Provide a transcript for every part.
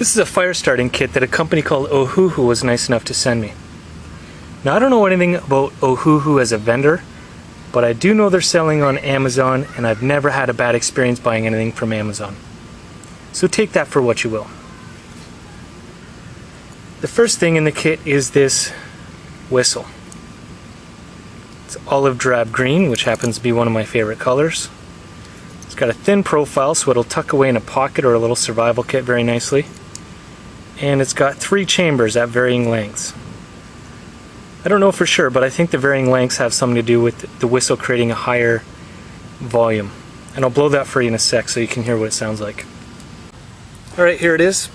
This is a fire starting kit that a company called Ohuhu was nice enough to send me. Now I don't know anything about Ohuhu as a vendor, but I do know they're selling on Amazon, and I've never had a bad experience buying anything from Amazon. So take that for what you will. The first thing in the kit is this whistle. It's olive drab green, which happens to be one of my favorite colors. It's got a thin profile, so it'll tuck away in a pocket or a little survival kit very nicely. And it's got 3 chambers at varying lengths. I don't know for sure, but I think the varying lengths have something to do with the whistle creating a higher volume. And I'll blow that for you in a sec so you can hear what it sounds like. Alright, here it is.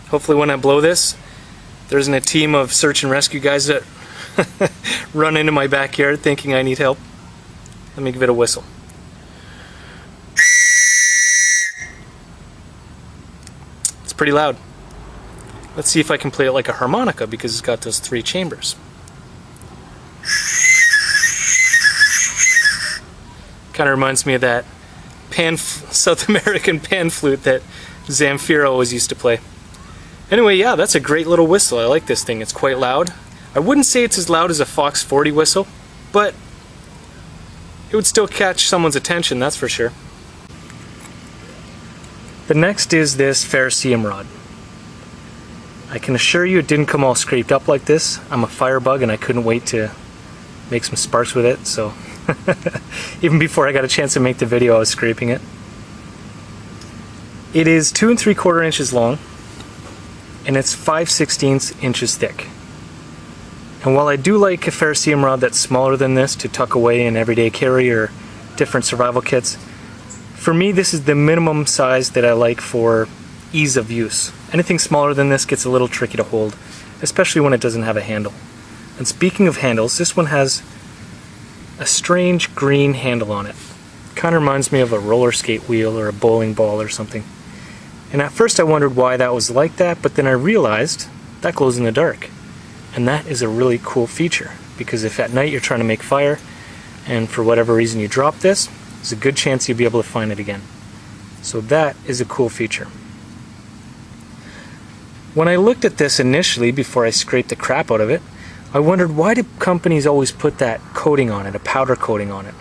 Hopefully when I blow this, there isn't a team of search and rescue guys that run into my backyard thinking I need help. Let me give it a whistle. It's pretty loud. Let's see if I can play it like a harmonica because it's got those 3 chambers. Kind of reminds me of that South American pan flute that Zamfir always used to play. Anyway, yeah, that's a great little whistle. I like this thing. It's quite loud. I wouldn't say it's as loud as a Fox 40 whistle, but it would still catch someone's attention, that's for sure. The next is this ferrocerium rod. I can assure you it didn't come all scraped up like this. I'm a firebug and I couldn't wait to make some sparks with it, so even before I got a chance to make the video I was scraping it. It is 2 3/4 inches long and it's 5/16 inches thick. And while I do like a ferrocerium rod that's smaller than this to tuck away in everyday carry or different survival kits, for me this is the minimum size that I like for ease of use. Anything smaller than this gets a little tricky to hold, especially when it doesn't have a handle. And speaking of handles, this one has a strange green handle on it. Kind of reminds me of a roller skate wheel or a bowling ball or something. And at first I wondered why that was like that, but then I realized that glows in the dark. And that is a really cool feature, because if at night you're trying to make fire and for whatever reason you drop this, there's a good chance you'll be able to find it again. So that is a cool feature. When I looked at this initially, before I scraped the crap out of it, I wondered why do companies always put that coating on it, a powder coating on it,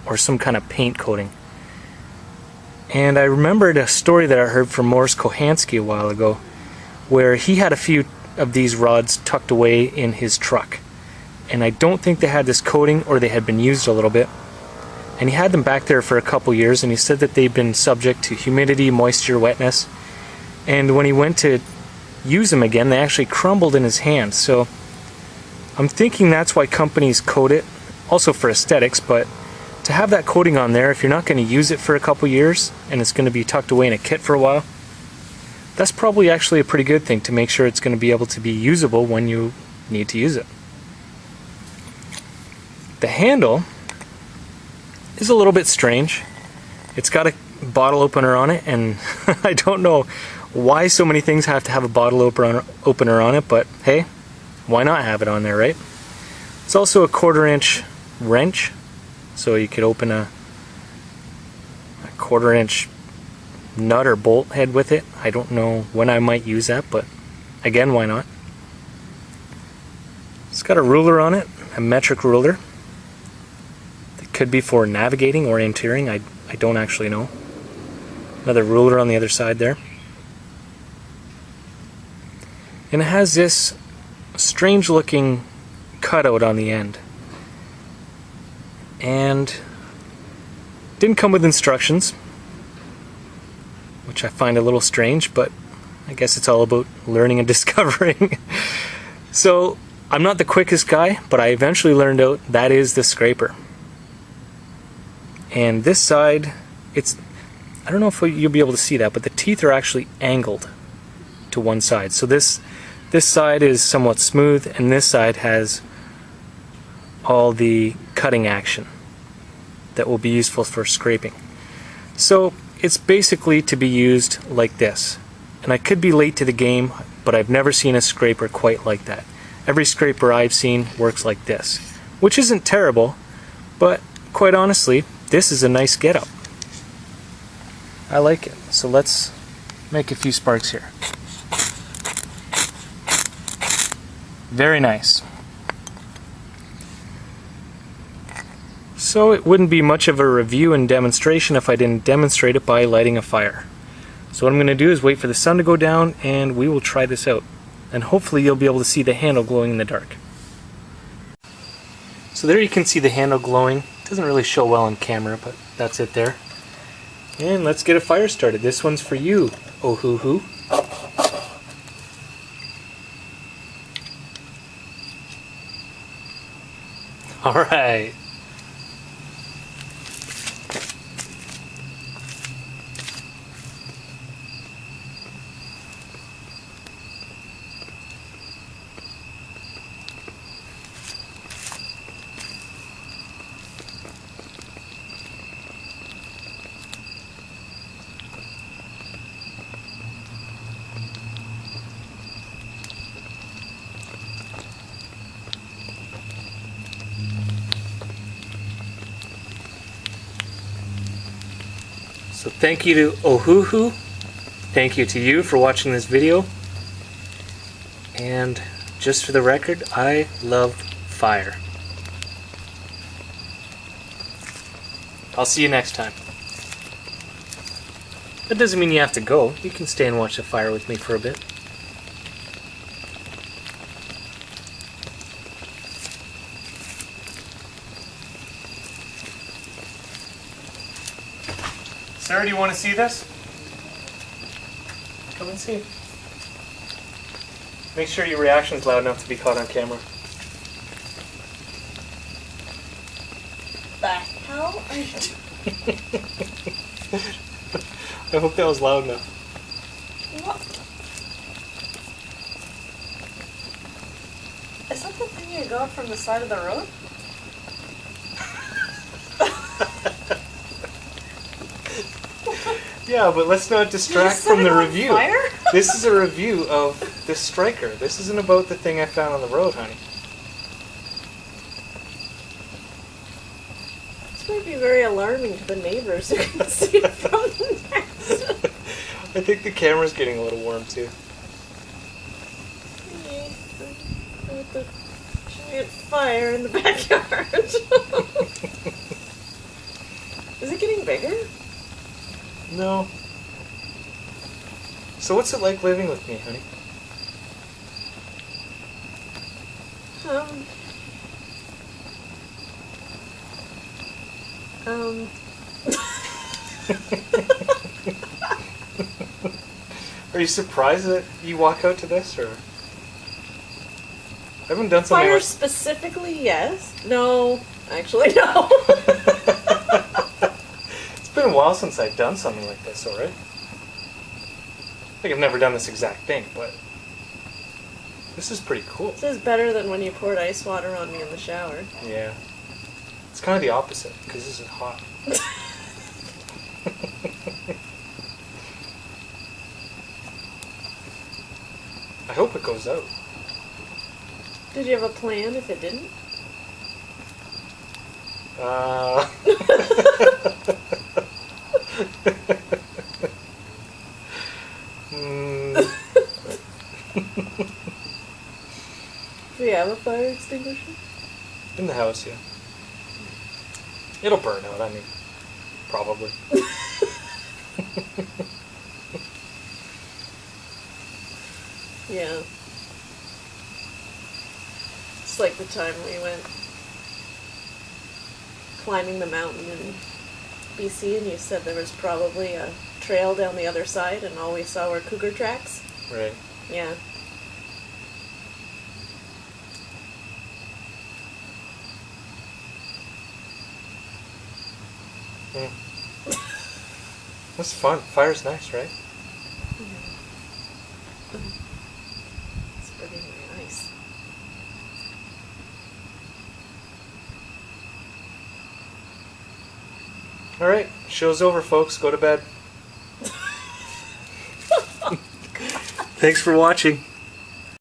or some kind of paint coating. And I remembered a story that I heard from Morris Kohansky a while ago, where he had a few of these rods tucked away in his truck. And I don't think they had this coating, or they had been used a little bit. And he had them back there for a couple years, and he said that they've been subject to humidity, moisture, wetness. And when he went to use them again, they actually crumbled in his hand. So I'm thinking that's why companies coat it, also for aesthetics, but to have that coating on there, if you're not going to use it for a couple years and it's going to be tucked away in a kit for a while, that's probably actually a pretty good thing to make sure it's going to be able to be usable when you need to use it. The handle is a little bit strange. It's got a bottle opener on it, and I don't know why so many things have to have a bottle opener on it, but hey, why not have it on there, right? It's also a 1/4 inch wrench, so you could open a 1/4 inch nut or bolt head with it. I don't know when I might use that, but again, why not? It's got a ruler on it, a metric ruler. It could be for navigating, orienteering, I don't actually know. Another ruler on the other side there. And it has this strange looking cutout on the end. And didn't come with instructions, which I find a little strange, but I guess it's all about learning and discovering. So I'm not the quickest guy, but I eventually learned out that is the scraper. And this side, I don't know if you'll be able to see that, but the teeth are actually angled to one side. So this side is somewhat smooth, and this side has all the cutting action that will be useful for scraping. So it's basically to be used like this. And I could be late to the game, but I've never seen a scraper quite like that. Every scraper I've seen works like this, which isn't terrible, but quite honestly, this is a nice get-up. I like it. So let's make a few sparks here. Very nice. So it wouldn't be much of a review and demonstration if I didn't demonstrate it by lighting a fire. So what I'm going to do is wait for the sun to go down and we will try this out. And hopefully you'll be able to see the handle glowing in the dark. So there you can see the handle glowing. It doesn't really show well on camera, but that's it there. And let's get a fire started. This one's for you, Ohuhu. Alright. So thank you to Ohuhu, thank you to you for watching this video, and just for the record, I love fire. I'll see you next time. That doesn't mean you have to go, you can stay and watch the fire with me for a bit. Sarah, do you want to see this? Come and see. Make sure your reaction's loud enough to be caught on camera. The hell are you doing? I hope that was loud enough. What? Is that the thing you got from the side of the road? Yeah, but let's not distract from the review. Fire? This is a review of this striker. This isn't about the thing I found on the road, honey. This might be very alarming to the neighbors who can see it from the next. I think the camera's getting a little warm too. With the giant fire in the backyard. Is it getting bigger? No. So what's it like living with me, honey? Are you surprised that you walk out to this, or? I haven't done something Fire like... specifically, yes. No, actually, no. It's been a while since I've done something like this, alright? Like I've never done this exact thing, but this is pretty cool. This is better than when you poured ice water on me in the shower. Yeah. It's kind of the opposite, because this is hot. I hope it goes out. Did you have a plan if it didn't? Do you have a fire extinguisher? In the house, yeah. It'll burn out, I mean, probably. Yeah. It's like the time we went climbing the mountain in BC and you said there was probably a trail down the other side and all we saw were cougar tracks. Right. Yeah. That's fun. Fire's nice, right? It's pretty nice. Alright, show's over, folks. Go to bed. Thanks for watching.